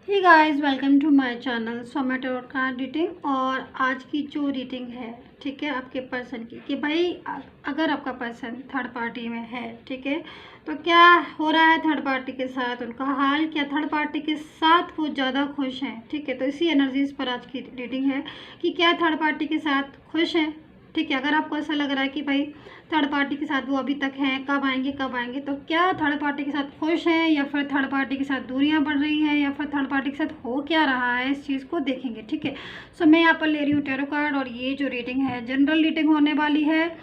Hey guys, welcome to my channel सोमेटो card reading. और आज की जो रीडिंग है, ठीक है, आपके पर्सन की कि भाई अगर आपका पर्सन थर्ड पार्टी में है, ठीक है, तो क्या हो रहा है थर्ड पार्टी के साथ, उनका हाल क्या, थर्ड पार्टी के साथ वो ज़्यादा खुश हैं, ठीक है। तो इसी एनर्जीज पर आज की रीडिंग है कि क्या थर्ड पार्टी के साथ खुश हैं, ठीक है। अगर आपको ऐसा लग रहा है कि भाई थर्ड पार्टी के साथ वो अभी तक हैं, कब आएंगे, तो क्या थर्ड पार्टी के साथ खुश हैं या फिर थर्ड पार्टी के साथ दूरियां बढ़ रही हैं या फिर थर्ड पार्टी के साथ हो क्या रहा है, इस चीज़ को देखेंगे, ठीक है। सो मैं यहाँ पर ले रही हूँ टैरो कार्ड और ये जो रीडिंग है जनरल रीडिंग होने वाली है,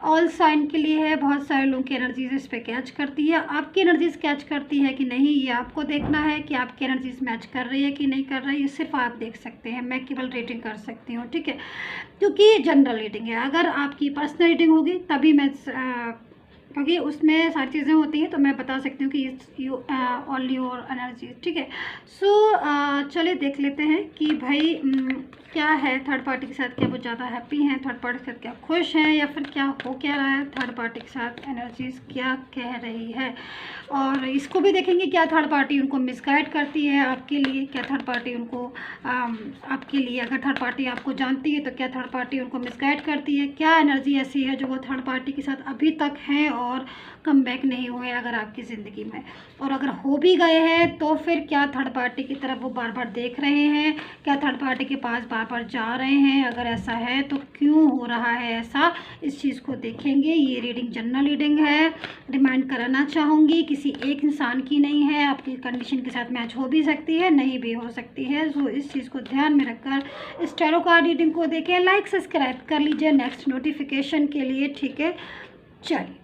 ऑल साइन के लिए है। बहुत सारे लोगों की एनर्जीज इस पर कैच करती है, आपकी एनर्जीज कैच करती है कि नहीं, ये आपको देखना है कि आपकी एनर्जीज मैच कर रही है कि नहीं कर रही है। ये सिर्फ आप देख सकते हैं, मैं केवल रीडिंग कर सकती हूँ, ठीक है, क्योंकि जनरल रीडिंग है। अगर आपकी पर्सनल रीडिंग होगी तभी मैं क्योंकि उसमें सारी चीज़ें होती हैं, तो मैं बता सकती हूँ कि यू ऑल योर एनर्जी, ठीक है। सो चलिए देख लेते हैं कि भाई क्या है थर्ड पार्टी के साथ, क्या वो ज़्यादा हैप्पी हैं, थर्ड पार्टी के साथ क्या खुश हैं या फिर क्या हो क्या रहा है, थर्ड पार्टी के साथ एनर्जीज क्या कह रही है। और इसको भी देखेंगे क्या थर्ड पार्टी उनको मिसगाइड करती है आपके लिए, क्या थर्ड पार्टी उनको आपके लिए, अगर थर्ड पार्टी आपको जानती है तो क्या थर्ड पार्टी उनको मिसगाइड करती है, क्या एनर्जी ऐसी है जो वो थर्ड पार्टी के साथ अभी तक है और कम बैक नहीं हुए अगर आपकी ज़िंदगी में, और अगर हो भी गए हैं तो फिर क्या थर्ड पार्टी की तरफ वो बार बार देख रहे हैं, क्या थर्ड पार्टी के पास बार बार जा रहे हैं, अगर ऐसा है तो क्यों हो रहा है ऐसा, इस चीज़ को देखेंगे। ये रीडिंग जनरल रीडिंग है, रिमाइंड कराना चाहूँगी किसी एक इंसान की नहीं है, आपकी कंडीशन के साथ मैच हो भी सकती है, नहीं भी हो सकती है। सो इस चीज़ को ध्यान में रखकर इस टैरो कार्ड रीडिंग को देखें, लाइक सब्सक्राइब कर लीजिए नेक्स्ट नोटिफिकेशन के लिए, ठीक है। चलिए,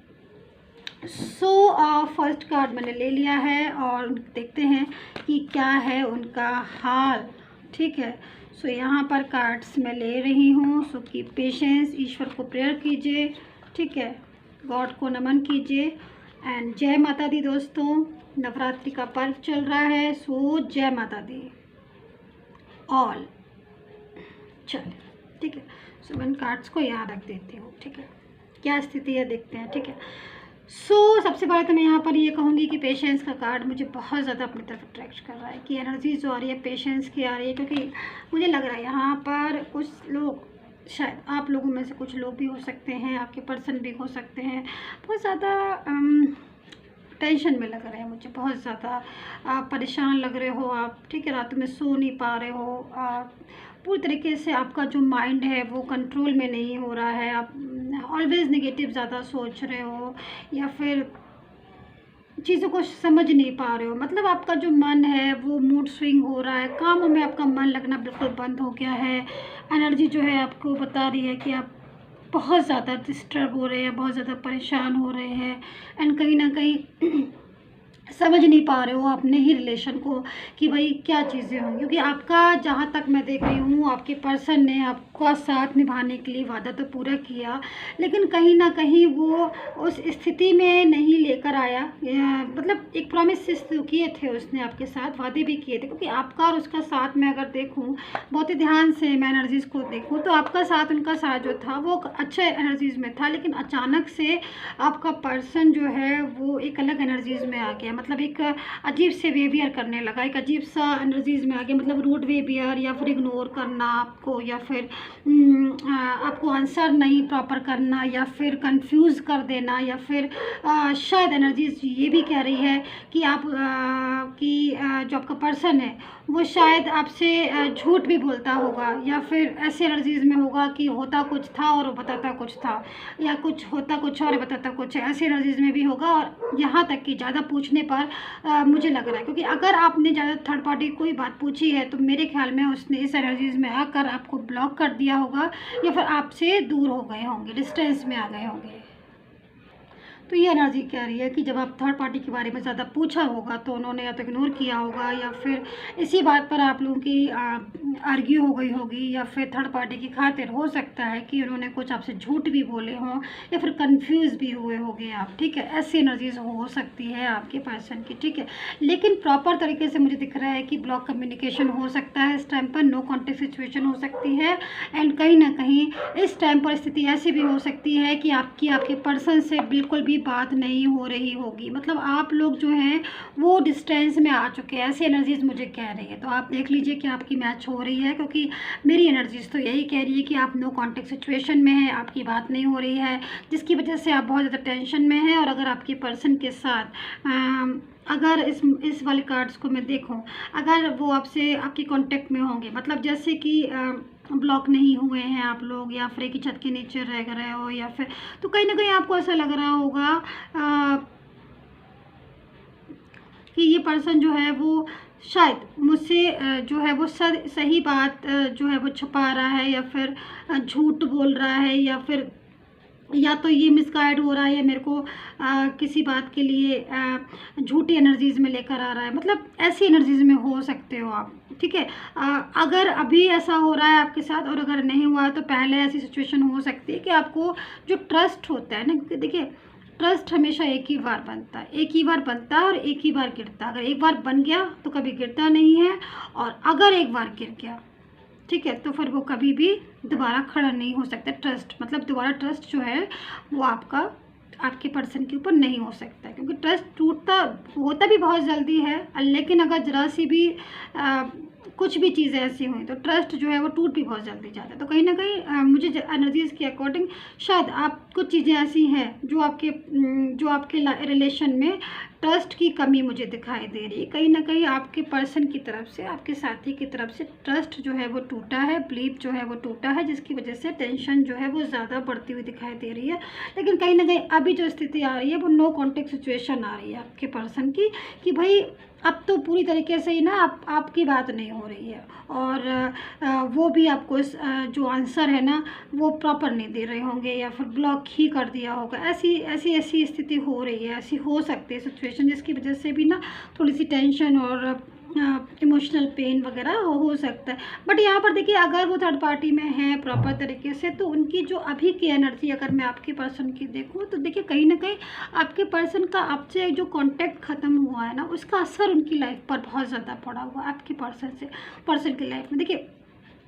फर्स्ट कार्ड मैंने ले लिया है और देखते हैं कि क्या है उनका हाल, ठीक है। यहाँ पर कार्ड्स मैं ले रही हूँ। की पेशेंस, ईश्वर को प्रेयर कीजिए, ठीक है, गॉड को नमन कीजिए एंड जय माता दी। दोस्तों, नवरात्रि का पर्व चल रहा है, सो जय माता दी ऑल। चलिए, ठीक है। मैं इन कार्ड्स को याद रख देती हूँ, ठीक है, क्या स्थिति है देखते हैं, ठीक है। सबसे पहले तो मैं यहाँ पर ये कहूँगी कि पेशेंस का कार्ड मुझे बहुत ज़्यादा अपनी तरफ अट्रैक्ट कर रहा है कि एनर्जी जो आ रही है पेशेंस की आ रही है, क्योंकि मुझे लग रहा है यहाँ पर कुछ लोग, शायद आप लोगों में से कुछ लोग भी हो सकते हैं, आपके पर्सन भी हो सकते हैं, बहुत ज़्यादा टेंशन में लग रहे हैं, मुझे बहुत ज़्यादा परेशान लग रहे हो आप, ठीक है, रात में सो नहीं पा रहे हो, पूरी तरीके से आपका जो माइंड है वो कंट्रोल में नहीं हो रहा है, आप ऑलवेज़ नेगेटिव ज़्यादा सोच रहे हो या फिर चीज़ों को समझ नहीं पा रहे हो, मतलब आपका जो मन है वो मूड स्विंग हो रहा है, कामों में आपका मन लगना बिल्कुल बंद हो गया है। एनर्जी जो है आपको बता रही है कि आप बहुत ज़्यादा डिस्टर्ब हो रहे हैं, बहुत ज़्यादा परेशान हो रहे हैं एंड कहीं ना कहीं समझ नहीं पा रहे हो अपने ही रिलेशन को कि भाई क्या चीज़ें होंगी, क्योंकि आपका जहाँ तक मैं देख रही हूँ आपके पर्सन ने आपका साथ निभाने के लिए वादा तो पूरा किया, लेकिन कहीं ना कहीं वो उस स्थिति में नहीं लेकर आया, मतलब एक प्रॉमिस किए थे उसने आपके साथ, वादे भी किए थे, क्योंकि आपका और उसका साथ मैं अगर देखूँ बहुत ही ध्यान से, मैं एनर्जीज़ को देखूँ तो आपका साथ उनका साथ जो था वो अच्छे एनर्जीज़ में था, लेकिन अचानक से आपका पर्सन जो है वो एक अलग एनर्जीज़ में आ गया, मतलब एक अजीब से बिहेवियर करने लगा, एक अजीब सा एनर्जीज़ में आ गया, मतलब रूड बिहेवियर या फिर इग्नोर करना आपको, या फिर आपको आंसर नहीं प्रॉपर करना, या फिर कंफ्यूज कर देना, या फिर शायद एनर्जीज ये भी कह रही है कि आप जो आपका पर्सन है वो शायद आपसे झूठ भी बोलता होगा, या फिर ऐसे एनर्जीज़ में होगा कि होता कुछ था और बताता कुछ था, या कुछ होता कुछ और बताता कुछ है, ऐसे एनर्जीज़ में भी होगा। और यहाँ तक कि ज़्यादा पूछने पर मुझे लग रहा है, क्योंकि अगर आपने ज़्यादा थर्ड पार्टी कोई बात पूछी है तो मेरे ख्याल में उसने इस एनर्जीज़ में आकर आपको ब्लॉक कर दिया होगा, या फिर आपसे दूर हो गए होंगे, डिस्टेंस में आ गए होंगे। तो ये एनर्जी कह रही है कि जब आप थर्ड पार्टी के बारे में ज़्यादा पूछा होगा तो उन्होंने या तो इग्नोर किया होगा, या फिर इसी बात पर आप लोगों की आर्ग्यू हो गई होगी, या फिर थर्ड पार्टी की खातिर हो सकता है कि उन्होंने कुछ आपसे झूठ भी बोले हों, या फिर कंफ्यूज भी हुए होंगे आप, ठीक है। ऐसी एनर्जीज हो सकती है आपके पर्सन की, ठीक है। लेकिन प्रॉपर तरीके से मुझे दिख रहा है कि ब्लॉक कम्युनिकेशन हो सकता है इस टाइम पर, नो कॉन्टेक्ट सिचुएशन हो सकती है। एंड कहीं ना कहीं इस टाइम पर स्थिति ऐसी भी हो सकती है कि आपके पर्सन से बिल्कुल भी बात नहीं हो रही होगी, मतलब आप लोग जो हैं वो डिस्टेंस में आ चुके हैं, ऐसी एनर्जीज मुझे कह रही है। तो आप देख लीजिए कि आपकी मैच हो रही है, क्योंकि मेरी एनर्जीज तो यही कह रही है कि आप नो कॉन्टेक्ट सिचुएशन में हैं, आपकी बात नहीं हो रही है, जिसकी वजह से आप बहुत ज़्यादा टेंशन में हैं। और अगर आपके पर्सन के साथ अगर इस वाले कार्ड्स को मैं देखूं, अगर वो आपसे आपके कांटेक्ट में होंगे, मतलब जैसे कि ब्लॉक नहीं हुए हैं आप लोग, या फिर एक ही छत के नीचे रह रहे हो, या फिर तो कहीं ना कहीं आपको ऐसा लग रहा होगा कि ये पर्सन जो है वो शायद मुझसे जो है वो सही बात जो है वो छुपा रहा है, या फिर झूठ बोल रहा है, या तो ये मिसगाइड हो रहा है, या मेरे को किसी बात के लिए झूठी एनर्जीज में लेकर आ रहा है, मतलब ऐसी एनर्जीज में हो सकते हो आप, ठीक है। अगर अभी ऐसा हो रहा है आपके साथ, और अगर नहीं हुआ है तो पहले ऐसी सिचुएशन हो सकती है कि आपको जो ट्रस्ट होता है ना, क्योंकि देखिए ट्रस्ट हमेशा एक ही बार बनता है, एक ही बार बनता है और एक ही बार गिरता है। अगर एक बार बन गया तो कभी गिरता नहीं है, और अगर एक बार गिर गया, ठीक है, तो फिर वो कभी भी दोबारा खड़ा नहीं हो सकता। ट्रस्ट मतलब दोबारा ट्रस्ट जो है वो आपके पर्सन के ऊपर नहीं हो सकता, क्योंकि ट्रस्ट टूटता होता भी बहुत जल्दी है, लेकिन अगर ज़रा सी भी कुछ भी चीज़ें ऐसी हुई तो ट्रस्ट जो है वो टूट भी बहुत जल्दी जाता है। तो कहीं ना कहीं मुझे एनर्जीज़ के अकॉर्डिंग शायद आप कुछ चीज़ें ऐसी हैं जो आपके रिलेशन में ट्रस्ट की कमी मुझे दिखाई दे रही है। कहीं ना कहीं आपके पर्सन की तरफ से, आपके साथी की तरफ से ट्रस्ट जो है वो टूटा है, बिलीव जो है वो टूटा है, जिसकी वजह से टेंशन जो है वो ज़्यादा बढ़ती हुई दिखाई दे रही है। लेकिन कहीं ना कहीं अभी जो स्थिति आ रही है वो नो कॉन्टेक्ट सिचुएशन आ रही है आपके पर्सन की, कि भाई अब तो पूरी तरीके से ही ना आपकी बात नहीं हो रही है, और वो भी आपको जो आंसर है ना वो प्रॉपर नहीं दे रहे होंगे, या फिर ब्लॉक ही कर दिया होगा। ऐसी स्थिति हो रही है, ऐसी हो सकती है सिचुएशन, जिसकी वजह से भी ना थोड़ी सी टेंशन और इमोशनल पेन वगैरह हो सकता है। बट यहाँ पर देखिए, अगर वो थर्ड पार्टी में है प्रॉपर तरीके से, तो उनकी जो अभी की एनर्जी अगर मैं आपके पर्सन की देखूँ तो देखिए कहीं ना कहीं आपके पर्सन का आपसे जो कांटेक्ट ख़त्म हुआ है ना, उसका असर उनकी लाइफ पर बहुत ज़्यादा पड़ा हुआ है। आपके पर्सन की लाइफ में देखिए,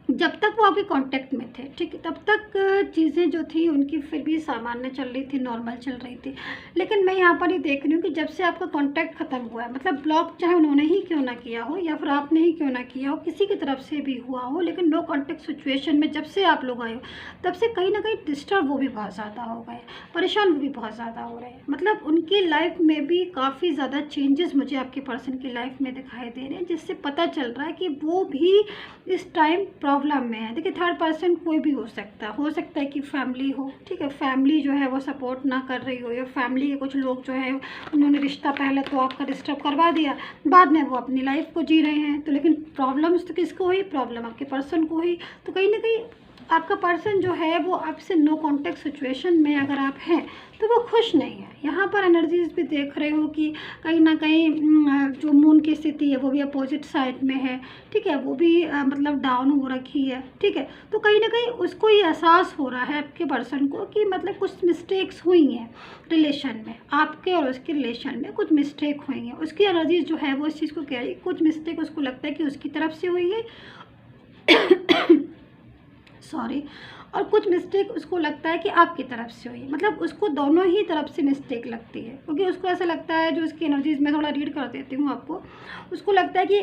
जब तक वो आपके कांटेक्ट में थे, ठीक है, तब तक चीज़ें जो थी उनकी फिर भी सामान्य चल रही थी, नॉर्मल चल रही थी। लेकिन मैं यहाँ पर ही देख रही हूँ कि जब से आपका कांटेक्ट ख़त्म हुआ है, मतलब ब्लॉक चाहे उन्होंने ही क्यों ना किया हो, या फिर आपने ही क्यों ना किया हो, किसी की तरफ से भी हुआ हो, लेकिन नो कांटेक्ट सिचुएशन में जब से आप लोग आए हो, तब से कहीं ना कहीं डिस्टर्ब वो भी बहुत ज़्यादा हो गए, परेशान वो भी बहुत ज़्यादा हो रहे हैं। मतलब उनकी लाइफ में भी काफ़ी ज़्यादा चेंजेस मुझे आपके पर्सन की लाइफ में दिखाई दे रहे हैं, जिससे पता चल रहा है कि वो भी इस टाइम प्रॉब्लम में है। देखिए, थर्ड पर्सन कोई भी हो सकता है कि फैमिली हो, ठीक है, फैमिली जो है वो सपोर्ट ना कर रही हो, या फैमिली के कुछ लोग जो है उन्होंने रिश्ता पहले तो आपका डिस्टर्ब करवा दिया, बाद में वो अपनी लाइफ को जी रहे हैं। तो लेकिन प्रॉब्लम्स तो किसको हुई? प्रॉब्लम आपके पर्सन को हुई। तो कहीं ना कहीं आपका पर्सन जो है वो आपसे नो कॉन्टेक्ट सिचुएशन में अगर आप हैं तो वो खुश नहीं है। यहाँ पर एनर्जीज भी देख रहे हो कि कहीं ना कहीं जो मून की स्थिति है वो भी अपोजिट साइड में है, ठीक है, वो भी मतलब डाउन हो रखी है, ठीक है। तो कहीं ना कहीं उसको ये एहसास हो रहा है आपके पर्सन को कि मतलब कुछ मिस्टेक्स हुई हैं रिलेशन में, आपके और उसके रिलेशन में कुछ मिस्टेक हुई हैं। उसकी एनर्जीज जो है वो इस चीज़ को कह रही है, कुछ मिस्टेक उसको लगता है कि उसकी तरफ से हुई है सॉरी, और कुछ मिस्टेक उसको लगता है कि आपकी तरफ से हुई है। मतलब उसको दोनों ही तरफ से मिस्टेक लगती है, क्योंकि उसको ऐसा लगता है, जो उसकी एनर्जीज में थोड़ा रीड कर देती हूँ आपको, उसको लगता है कि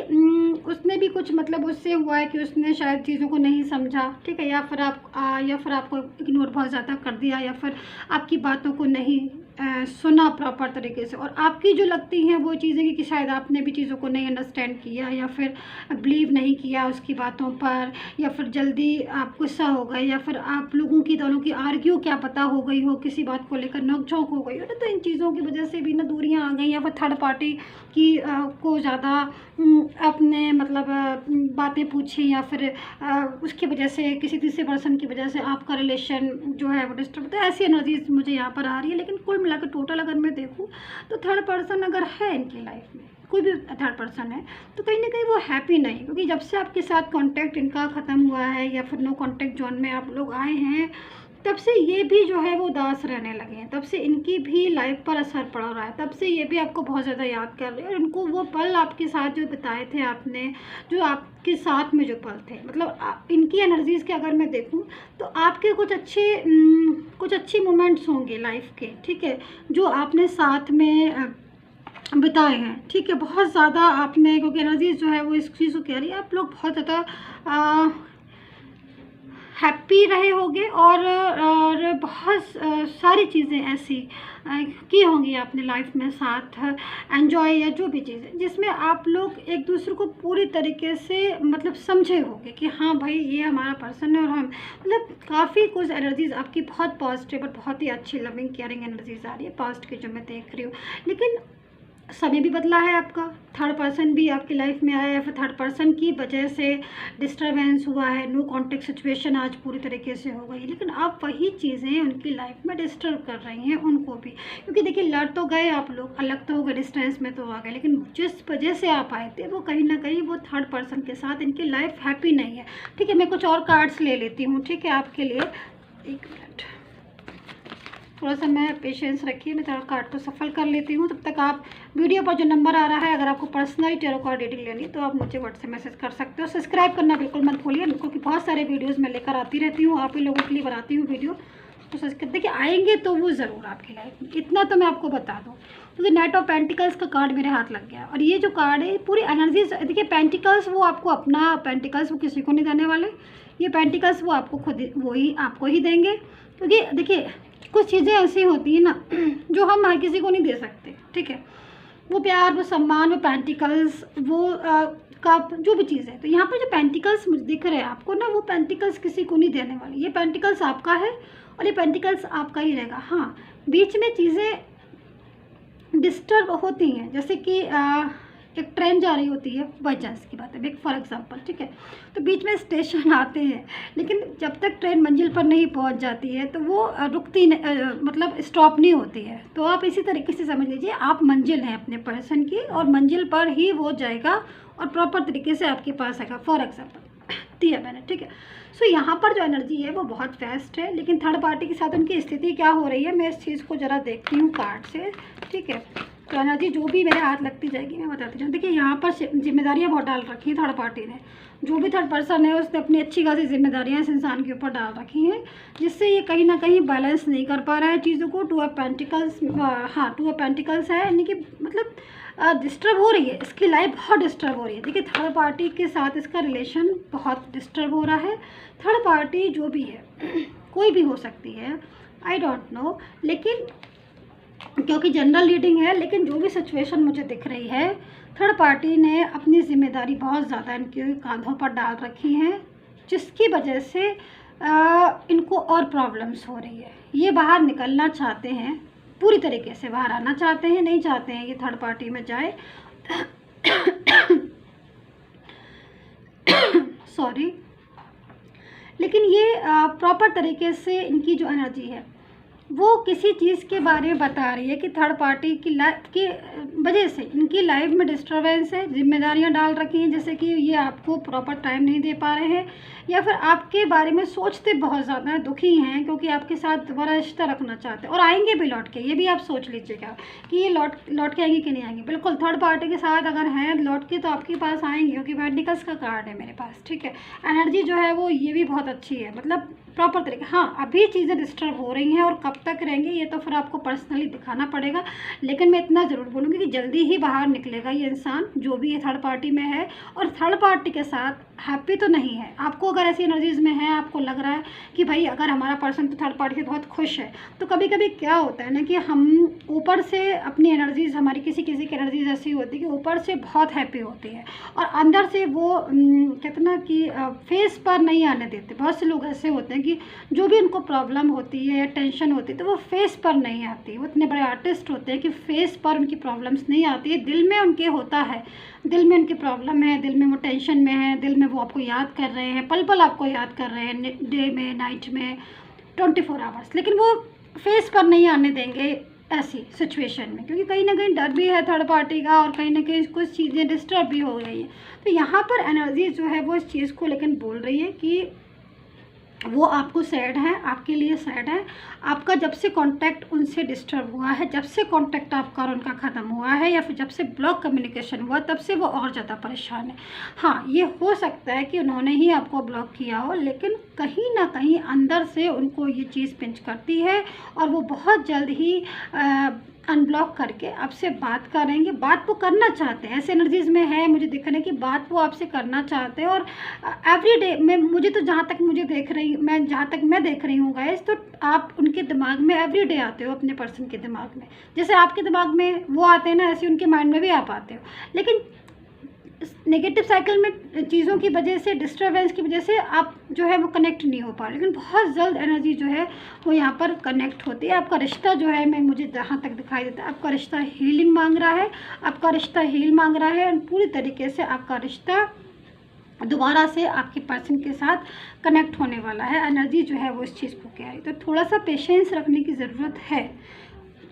उसने भी कुछ मतलब उससे हुआ है कि उसने शायद चीज़ों को नहीं समझा, ठीक है, या फिर आपको इग्नोर बहुत ज़्यादा कर दिया, या फिर आपकी बातों को नहीं सुना प्रॉपर तरीके से। और आपकी जो लगती हैं वो चीज़ें कि शायद आपने भी चीज़ों को नहीं अंडरस्टैंड किया, या फिर बिलीव नहीं किया उसकी बातों पर, या फिर जल्दी आप गुस्सा हो गए, या फिर आप लोगों की दोनों की आर्ग्यू क्या पता हो गई हो, किसी बात को लेकर नोकझोंक हो गई हो। तो इन चीज़ों की वजह से भी ना दूरियां आ गई, या फिर थर्ड पार्टी की को ज़्यादा अपने मतलब बातें पूछी, या फिर उसकी वजह से किसी तीसरे पर्सन की वजह से आपका रिलेशन जो है वो डिस्टर्ब होता है। ऐसी एनर्जीज मुझे यहाँ पर आ रही है। लेकिन कुल मिलाकर टोटल अगर मैं देखूँ तो थर्ड पर्सन अगर है इनकी लाइफ में, कोई भी थर्ड पर्सन है, तो कहीं ना कहीं वो हैप्पी नहीं, क्योंकि जब से आपके साथ कांटेक्ट इनका ख़त्म हुआ है या फिर नो कांटेक्ट जोन में आप लोग आए हैं, तब से ये भी जो है वो उदास रहने लगे हैं, तब से इनकी भी लाइफ पर असर पड़ रहा है, तब से ये भी आपको बहुत ज़्यादा याद कर रहे हैं। और इनको वो पल आपके साथ जो बिताए थे आपने, जो आपके साथ में जो पल थे, मतलब इनकी एनर्जीज़ के अगर मैं देखूं तो आपके कुछ अच्छी मोमेंट्स होंगे लाइफ के, ठीक है, जो आपने साथ में बिताए हैं, ठीक है, बहुत ज़्यादा आपने, क्योंकि एनर्जीज जो है वो इस चीज़ को कह रही है, आप लोग बहुत ज़्यादा हैप्पी रहे होंगे और बहुत सारी चीज़ें ऐसी की होंगी आपने लाइफ में साथ, एंजॉय या जो भी चीज़ें जिसमें आप लोग एक दूसरे को पूरी तरीके से मतलब समझे होंगे कि हाँ भाई ये हमारा पर्सन है, और हम मतलब काफ़ी कुछ एनर्जीज आपकी बहुत पॉजिटिव और बहुत ही अच्छी लविंग केयरिंग एनर्जीज आ रही है पास्ट की जो मैं देख रही हूँ। लेकिन समय भी बदला है आपका, थर्ड पर्सन भी आपकी लाइफ में आया है, फिर थर्ड पर्सन की वजह से डिस्टरबेंस हुआ है, नो कॉन्टेक्ट सिचुएशन आज पूरी तरीके से हो गई, लेकिन आप वही चीज़ें उनकी लाइफ में डिस्टर्ब कर रही हैं उनको भी, क्योंकि देखिए लड़ तो गए आप लोग, अलग तो हो गए, डिस्टेंस में तो आ गए, लेकिन जिस वजह से आप आए थे वो कहीं ना कहीं वो थर्ड पर्सन के साथ इनकी लाइफ हैप्पी नहीं है, ठीक है। मैं कुछ और कार्ड्स ले लेती हूँ, ठीक है, आपके लिए। एक मिनट, थोड़ा सा मैं पेशेंस रखिए, मैं थोड़ा कार्ड तो सफल कर लेती हूँ। तब तक आप वीडियो पर जो नंबर आ रहा है, अगर आपको पर्सनली टैरो कार्ड रीडिंग लेनी तो आप मुझे व्हाट्सएप मैसेज कर सकते हो। सब्सक्राइब करना बिल्कुल मत भूलिए, क्योंकि बहुत सारे वीडियोस मैं लेकर आती रहती हूँ, आप ही लोगों के लिए बनाती हूँ वीडियो, तो सब्सक्राइब देखिए आएंगे तो वो ज़रूर आपकी लाइफ में, इतना तो मैं आपको बता दूँ। क्योंकि नाइट ऑफ पेंटिकल्स का कार्ड मेरे हाथ लग गया, और ये जो कार्ड है पूरी एनर्जीज, देखिए पेंटिकल्स वो आपको अपना, पेंटिकल्स वो किसी को नहीं देने वाले, ये पेंटिकल्स वो आपको खुद वही आपको ही देंगे। क्योंकि देखिए कुछ चीज़ें ऐसी होती हैं ना जो हम हर किसी को नहीं दे सकते, ठीक है, वो प्यार, वो सम्मान, वो पेंटिकल्स, वो कप, जो भी चीज़ है। तो यहाँ पर जो पेंटिकल्स मुझे दिख रहे हैं आपको ना, वो पेंटिकल्स किसी को नहीं देने वाले, ये पेंटिकल्स आपका है और ये पेंटिकल्स आपका ही रहेगा। हाँ, बीच में चीज़ें डिस्टर्ब होती हैं, जैसे कि एक ट्रेन जा रही होती है, बाई चांस की बात है, एक फॉर एग्जांपल, ठीक है, तो बीच में स्टेशन आते हैं, लेकिन जब तक ट्रेन मंजिल पर नहीं पहुंच जाती है तो वो रुकती मतलब स्टॉप नहीं होती है। तो आप इसी तरीके से समझ लीजिए, आप मंजिल हैं अपने पर्सन की, और मंजिल पर ही वो जाएगा और प्रॉपर तरीके से आपके पास आएगा। फॉर एग्जाम्पल दिया मैंने, ठीक है। सो यहाँ पर जो एनर्जी है वो बहुत फास्ट है, लेकिन थर्ड पार्टी के साथ उनकी स्थिति क्या हो रही है, मैं इस चीज़ को ज़रा देखती हूँ कार्ड से, ठीक है। तो एनर्जी जो भी मेरे हाथ लगती जाएगी मैं बताती जाऊँ। देखिए यहाँ पर जिम्मेदारियाँ बहुत डाल रखी हैं थर्ड पार्टी ने, जो भी थर्ड पर्सन है उसने अपनी अच्छी खासी जिम्मेदारियाँ इस इंसान के ऊपर डाल रखी हैं, जिससे ये कहीं ना कहीं बैलेंस नहीं कर पा रहा है चीज़ों को। टू ऑफ पेंटिकल्स, हाँ टू ऑफ पेंटिकल्स है, यानी कि मतलब डिस्टर्ब हो रही है, इसकी लाइफ बहुत डिस्टर्ब हो रही है। देखिए थर्ड पार्टी के साथ इसका रिलेशन बहुत डिस्टर्ब हो रहा है। थर्ड पार्टी जो भी है कोई भी हो सकती है, आई डोंट नो, लेकिन क्योंकि जनरल रीडिंग है, लेकिन जो भी सिचुएशन मुझे दिख रही है, थर्ड पार्टी ने अपनी जिम्मेदारी बहुत ज़्यादा इनके कांधों पर डाल रखी है, जिसकी वजह से इनको और प्रॉब्लम्स हो रही है। ये बाहर निकलना चाहते हैं, पूरी तरीके से बाहर आना चाहते हैं, नहीं चाहते हैं ये थर्ड पार्टी में जाए सॉरी, लेकिन ये प्रॉपर तरीके से इनकी जो एनर्जी है वो किसी चीज़ के बारे में बता रही है कि थर्ड पार्टी की लाइफ की वजह से इनकी लाइफ में डिस्टर्बेंस है, जिम्मेदारियां डाल रखी हैं, जैसे कि ये आपको प्रॉपर टाइम नहीं दे पा रहे हैं, या फिर आपके बारे में सोचते बहुत ज़्यादा दुखी हैं, क्योंकि आपके साथ दोबारा रिश्ता रखना चाहते हैं और आएंगे भी लौट के। ये भी आप सोच लीजिएगा कि ये लौट के आएंगे कि नहीं आएंगे। बिल्कुल थर्ड पार्टी के साथ अगर हैं लौट के तो आपके पास आएंगे, क्योंकि पेंटिकल्स का कार्ड है मेरे पास, ठीक है। एनर्जी जो है वो ये भी बहुत अच्छी है, मतलब प्रॉपर तरीके। हाँ अभी चीज़ें डिस्टर्ब हो रही हैं और कब तक रहेंगे ये तो फिर आपको पर्सनली दिखाना पड़ेगा, लेकिन मैं इतना ज़रूर बोलूँगी कि जल्दी ही बाहर निकलेगा ये इंसान जो भी ये थर्ड पार्टी में है, और थर्ड पार्टी के साथ हैप्पी तो नहीं है। आपको अगर ऐसी एनर्जीज में है, आपको लग रहा है कि भाई अगर हमारा पर्सन तो थर्ड पार्टी से बहुत खुश है, तो कभी कभी क्या होता है ना कि हम ऊपर से अपनी एनर्जीज, हमारी किसी किसी की एनर्जीज ऐसी होती है कि ऊपर से बहुत हैप्पी होती है और अंदर से वो कहते ना कि फेस पर नहीं आने देते। बहुत से लोग ऐसे होते हैं कि जो भी उनको प्रॉब्लम होती है या टेंशन होती है तो वो फेस पर नहीं आती। वो इतने बड़े आर्टिस्ट होते हैं कि फेस पर उनकी प्रॉब्लम्स नहीं आती, दिल में उनके होता है, दिल में उनकी प्रॉब्लम है, दिल में वो टेंशन में है, दिल में वो आपको याद कर रहे हैं, पल पल आपको याद कर रहे हैं, डे में, नाइट में, 24 आवर्स, लेकिन वो फेस पर नहीं आने देंगे ऐसी सिचुएशन में, क्योंकि कहीं ना कहीं डर भी है थर्ड पार्टी का और कहीं ना कहीं कुछ चीज़ें डिस्टर्ब भी हो गई हैं। तो यहाँ पर एनर्जी जो है वो इस चीज़ को लेकिन बोल रही है कि वो आपको सैड है, आपके लिए सैड है। आपका जब से कांटेक्ट उनसे डिस्टर्ब हुआ है, जब से कांटेक्ट आपका और उनका ख़त्म हुआ है, या फिर जब से ब्लॉक कम्युनिकेशन हुआ, तब से वो और ज़्यादा परेशान है। हाँ, ये हो सकता है कि उन्होंने ही आपको ब्लॉक किया हो, लेकिन कहीं ना कहीं अंदर से उनको ये चीज़ पिंच करती है और वो बहुत जल्द ही अनब्लॉक करके आपसे बात करेंगे। बात वो करना चाहते हैं, ऐसे एनर्जीज में है, मुझे दिख रहा है कि बात वो आपसे करना चाहते हैं। और एवरी डे में मुझे तो जहाँ तक मैं देख रही हूँ गाइस, तो आप उनके दिमाग में एवरी डे आते हो, अपने पर्सन के दिमाग में। जैसे आपके दिमाग में वो आते हैं ना, ऐसे उनके माइंड में भी आप आते हो। लेकिन नेगेटिव साइकिल में चीज़ों की वजह से, डिस्टर्बेंस की वजह से आप जो है वो कनेक्ट नहीं हो पा रहे, लेकिन बहुत जल्द एनर्जी जो है वो यहाँ पर कनेक्ट होती है। आपका रिश्ता जो है, मुझे जहाँ तक दिखाई देता है, आपका रिश्ता हीलिंग मांग रहा है, आपका रिश्ता हील मांग रहा है, और पूरी तरीके से आपका रिश्ता दोबारा से आपके पर्सन के साथ कनेक्ट होने वाला है। एनर्जी जो है वो इस चीज़ को कह रही है। तो थोड़ा सा पेशेंस रखने की ज़रूरत है,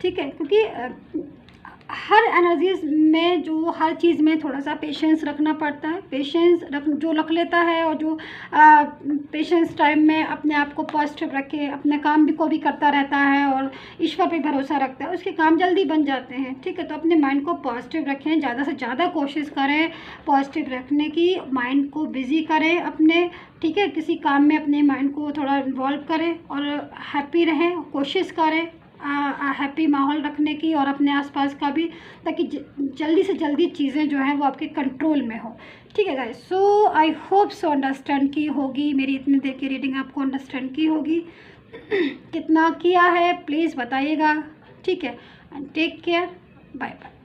ठीक है, क्योंकि हर एनर्जीज में जो हर चीज़ में थोड़ा सा पेशेंस रखना पड़ता है। पेशेंस जो रख लेता है और जो पेशेंस टाइम में अपने आप को पॉजिटिव रखे, अपने काम को भी करता रहता है और ईश्वर पे भरोसा रखता है, उसके काम जल्दी बन जाते हैं, ठीक है। तो अपने माइंड को पॉजिटिव रखें, ज़्यादा से ज़्यादा कोशिश करें पॉजिटिव रखने की, माइंड को बिजी करें अपने, ठीक है, किसी काम में अपने माइंड को थोड़ा इन्वॉल्व करें और हैप्पी रहें, कोशिश करें हैप्पी माहौल रखने की, और अपने आसपास का भी, ताकि जल्दी से जल्दी चीज़ें जो हैं वो आपके कंट्रोल में हो, ठीक है guys. So I hope so understand की होगी, मेरी इतनी देर की रीडिंग आपको अंडरस्टैंड की होगी। कितना किया है प्लीज़ बताइएगा, ठीक है। And take care, bye bye.